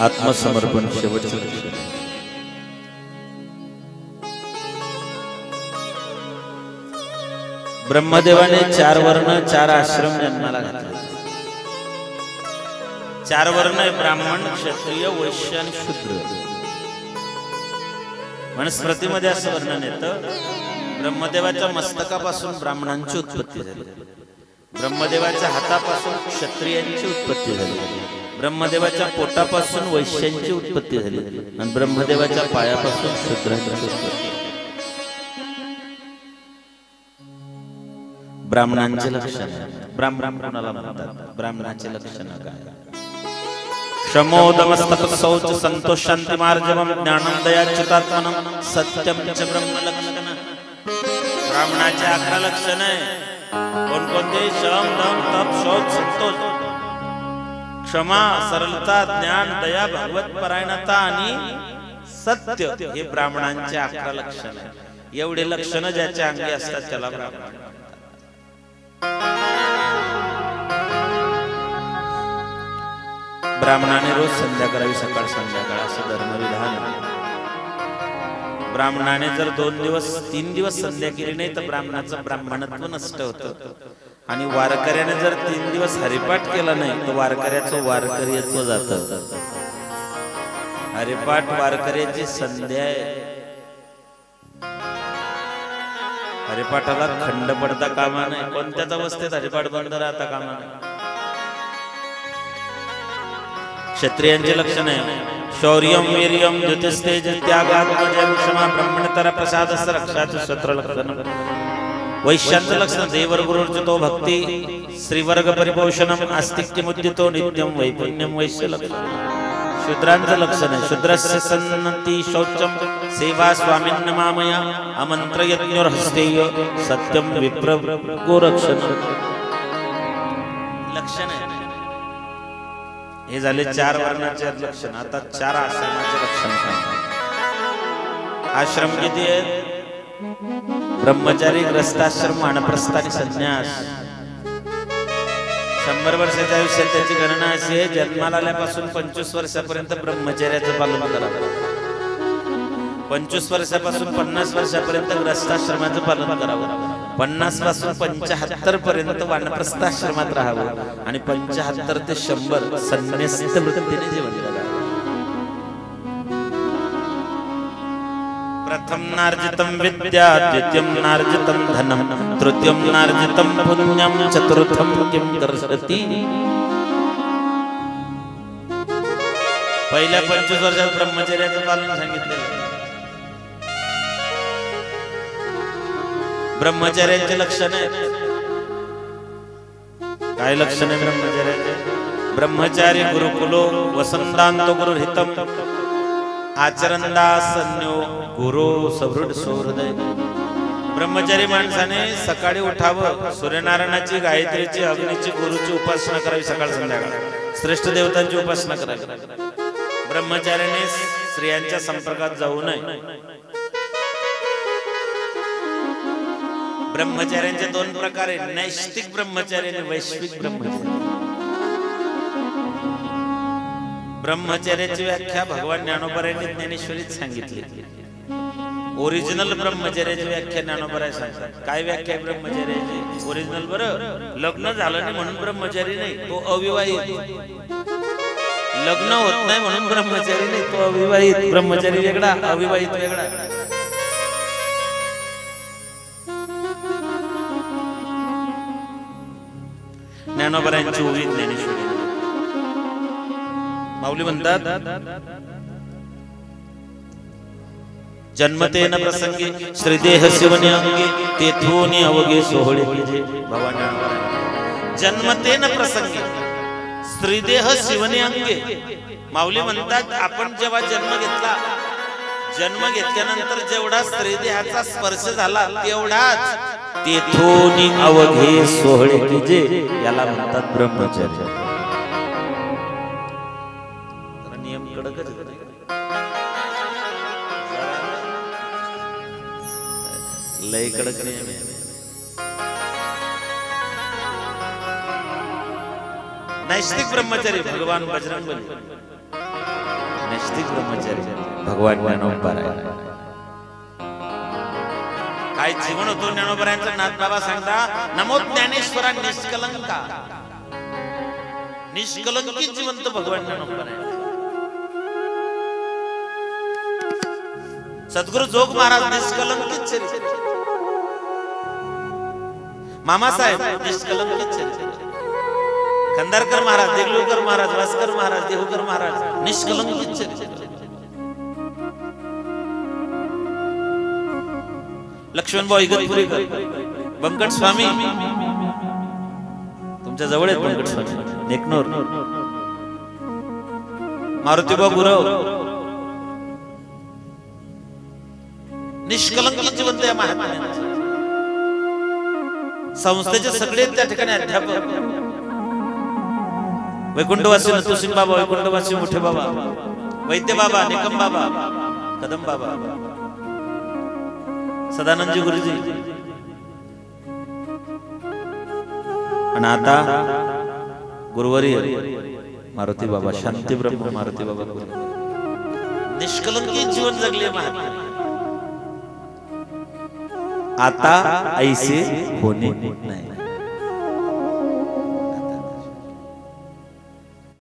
आत्मसमर्पण शेवटचं लक्षण. ब्रह्मदेवाने 4 वर्ण 4 आश्रम जन्माला घातले. 4 वर्ण आहे, ब्राह्मण, क्षत्रिय, वैश्य आणि शूद्र. मनुस्मृतीमध्ये असं वर्णन येतं, ब्रह्मदेवाच्या मस्तकापासून ब्राह्मणांची उत्पत्ती झाली, ब्रह्मदेवाच्या हातापासून क्षत्रियांची उत्पत्ती झाली, ब्रह्मदेवाच्या पोटापासून वैश्यांची उत्पत्ती झाली आणि ब्रह्मदेवाच्या पायापासून शूद्रांची उत्पत्ती. ब्राह्मणांचे लक्षण, ब्राह्मण कोणाला म्हणतात, ब्राह्मणाचे लक्षण काय? क्षमोदमस्तप शौच संतोष शांती मार्जवम ज्ञानम दया चितात्मनम सत्यम च ब्रह्म लक्षण. ब्राह्मणाचे 11 लक्षण आहे. कोणकोणते? शम दम तप शौच संतोष, क्षमा, सरलता, ज्ञान, दया, भगवत परायणता आणि सत्य. हे ब्राह्मणांचे 11 लक्षण आहे. एवढे लक्षण ज्याच्या अंगी असतात त्याला ब्राह्मण. ब्राह्मणाने रोज संध्या करावी, सकाळ संध्याकाळ असं धर्मविधान. ब्राह्मणाने जर 2 दिवस 3 दिवस संध्या केली नाही तर ब्राह्मणाचं ब्राह्मणत्व नष्ट होतं. आणि वारकऱ्याने जर 3 दिवस हरिपाठ केला नाही तर वारकऱ्याचं वारकरीत्व जातं. हरिपाठ वारकऱ्याची संध्या आहे. हरिपाठाला खंड पडता कामा नाही, कोणत्याच अवस्थेत हरिपाठ बंद राहता कामा नाही. क्षत्रियांचे लक्षण आहे शौर्यम वीर्यम द्युतिस्तेज त्यागात्मजम क्षमा ब्रह्मणतर प्रसाद रक्षाचं सत्र लक्षण. वैश्यांचं लक्षण देवर गुरुर्जितो भक्ती श्रीवर्ग परिपोषणम आस्तिक्यमुद्दितो नित्यम वैपुण्यम वैश्य लक्षण. शूद्रांचं लक्षण आहे शूद्रस्य सन्नती शौचम सेवा स्वामिन्न मामया अमंत्र यज्ञोर्हस्तेय सत्यम विप्र गोरक्षण. लक्षण आहे. हे झाले 4 वर्णाचे लक्षण. आता 4 आश्रमाचे लक्षण सांगा. आश्रम किती आहेत? ब्रह्मचारी, ग्रस्ताश्रम, वानप्रस्थ आणि संन्यास. 100 वर्षाच्या आयुष्यात त्याची गणना अशी आहे, जन्माला आल्यापासून 25 वर्षापर्यंत ब्रह्मचर्याचं पालन करावं, 25 वर्षापासून 50 वर्षापर्यंत ग्रस्ताश्रमाचं पालन करावं, 50 पासून 75 पर्यंत वानप्रस्थाश्रमात राहावं आणि 75 ते 100 संन्यास्त वृत्तीने जीवन जगावं. प्रथम नार्जितं विद्या, द्वितीयं नार्जितं धनं, तृतीयं नार्जितं पुण्यं, चतुर्थं किं कर्षति. पहिल्या 25 वर्षात ब्रह्मचर्याचं पालन सांगितलेलं. ब्रह्मचर्याचे लक्षण आहे. काय लक्षण आहे ब्रह्मचर्याचे? ब्रह्मचारी गुरुकुलो वसंतांतो गुरुहितम आचरंदासन्यो गुरु सवृढ सौहृदय. ब्रह्मचारी माणसाने सकाळी उठावं, सूर्यनारायणाची, गायत्रीची, अग्नीची, गुरुची उपासना करावी, सकाळ संध्याकाळ श्रेष्ठ देवतांची उपासना करावी. ब्रह्मचार्याने स्त्रियांच्या संपर्कात जाऊ नये. ब्रह्मचार्यांचे 2 प्रकार आहेत, नैष्ठिक ब्रह्मचारी आणि वैश्विक ब्रह्मचारी. ब्रह्मचर्याची व्याख्या भगवान ज्ञानोबरायांनी ज्ञानेश्वरीत सांगितली. ओरिजिनल ब्रह्मचर्याची व्याख्या ज्ञानोबराय सांगतात. काय व्याख्या आहे ब्रह्मचर्याची? ओरिजिनल बरं, लग्न झालं नाही म्हणून ब्रह्मचारी नाही, तो अविवाहित. लग्न होत नाही म्हणून ब्रह्मचारी नाही, तो अविवाहित. ब्रह्मचारी वेगळा, अविवाहित वेगळा. ज्ञानोबरायांची ओवी ज्ञानेश्वरी. माऊली म्हणतात जन्मतेन प्रसंगी श्रीदेह शिवने अंगी तेथोनी अवघे सोहळे कीजे. भगवान जन्मतेन प्रसंगी श्रीदेह शिवने अंगी. माऊली म्हणतात आपण जेव्हा जन्म घेतला, जन्म घेतल्यानंतर जेवढा स्त्रीदेहाचा स्पर्श झाला तेवढाच तेथोनी अवघे सोहळे कीजे. याला म्हणतात ब्रह्मचर्य. नियम कडकच लय कडक नियम आहे. नैष्ठिक ब्रह्मचारी भगवान बजरंगबली नास्तिक ब्रह्मचारी भगवान ज्ञानोबराय. काय जीवन होतो ज्ञानोबरायांचं. नाथ बाबा सांगता नमो ज्ञानेश्वरा निष्कलंका. निष्कलंकित जिवंत भगवान ज्ञानोबराय. सद्गुरु जोग महाराज निष्कलंकित चरित्र. मामासाहेब निष्कलंकित चरित्र. खंदारकर महाराज, देगलूरकर महाराज, वासकर महाराज, देहूकर महाराज निष्कलंकित चरित्र. लक्ष्मणभाऊ इगतपुरीकर, बंकट स्वामी तुमच्या जवळ आहेत. बंकट स्वामी नेकनूर. मारुतीबा गुरव निष्कलंकित जिवंत या महात्म्यांचं. संस्थेचे सगळे त्या ठिकाणी अध्यापक. वैकुंठवासी नतुसिंग बाबा, वैकुंठवासी मोठे बाबा, वैद्य बाबा, निकम बाबा, कदम बाबा, सदानंदजी गुरुजी. आणि आता गुरुवारी मारुती बाबा, शांती ब्रह्म मारुती बाबा निष्कलंकित जीवन जगले महात्मा. आता ऐसे होणे नाही.